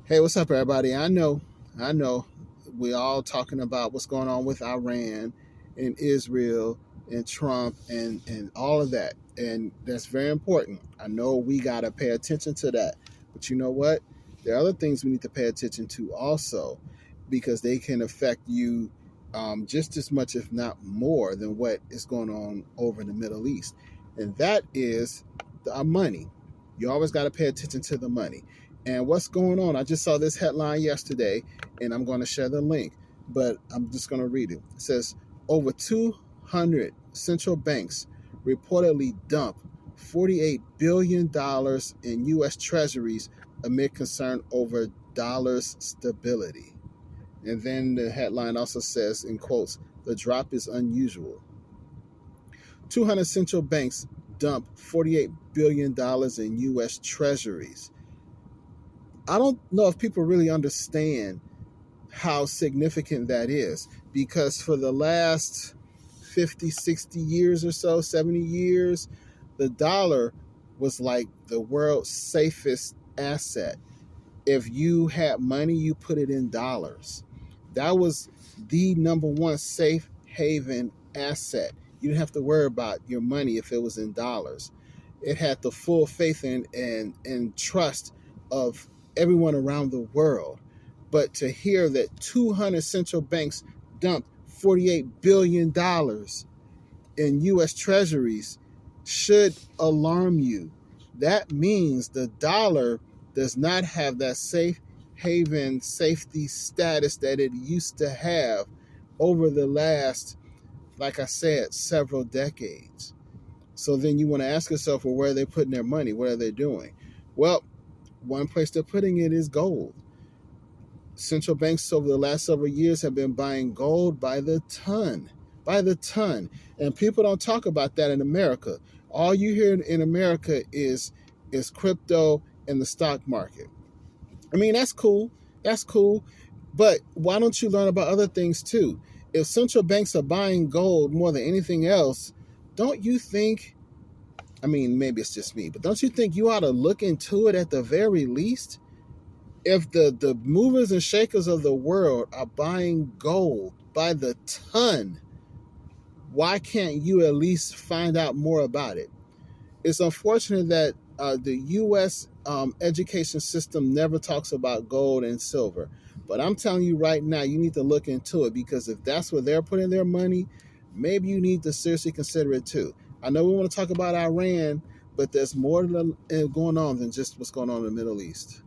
Hey, what's up, everybody? I know, we all talking about what's going on with Iran and Israel and Trump and all of that, and that's very important. I know we gotta pay attention to that, but you know what? There are other things we need to pay attention to also, because they can affect you just as much, if not more, than what is going on over in the Middle East, and that is our money. You always got to pay attention to the money and what's going on. I just saw this headline yesterday, and I'm going to share the link, but I'm just going to read it. It says over 200 central banks reportedly dump $48 billion in U.S. Treasuries amid concern over dollar's stability. And then the headline also says, in quotes, the drop is unusual. 200 central banks dump $48 billion in U.S. Treasuries. I don't know if people really understand how significant that is, because for the last 50, 60 years or so, 70 years, the dollar was like the world's safest asset. If you had money, you put it in dollars. That was the number one safe haven asset. You didn't have to worry about your money if it was in dollars. It had the full faith and trust of everyone around the world. But to hear that 200 central banks dumped $48 billion in U.S. Treasuries should alarm you. That means the dollar does not have that safe haven safety status that it used to have over the last, like I said, several decades. So then you want to ask yourself, well, where are they putting their money? What are they doing? Well, one place they're putting it is gold. Central banks over the last several years have been buying gold by the ton. And people don't talk about that in America. All you hear in America is crypto and the stock market. I mean, that's cool. That's cool. But why don't you learn about other things too? If central banks are buying gold more than anything else, don't you think, I mean, maybe it's just me, but don't you think you ought to look into it at the very least? If the movers and shakers of the world are buying gold by the ton, why can't you at least find out more about it? It's unfortunate that the U.S. Education system never talks about gold and silver. But I'm telling you right now, you need to look into it, because if that's where they're putting their money, maybe you need to seriously consider it too. I know we want to talk about Iran, but there's more going on than just what's going on in the Middle East.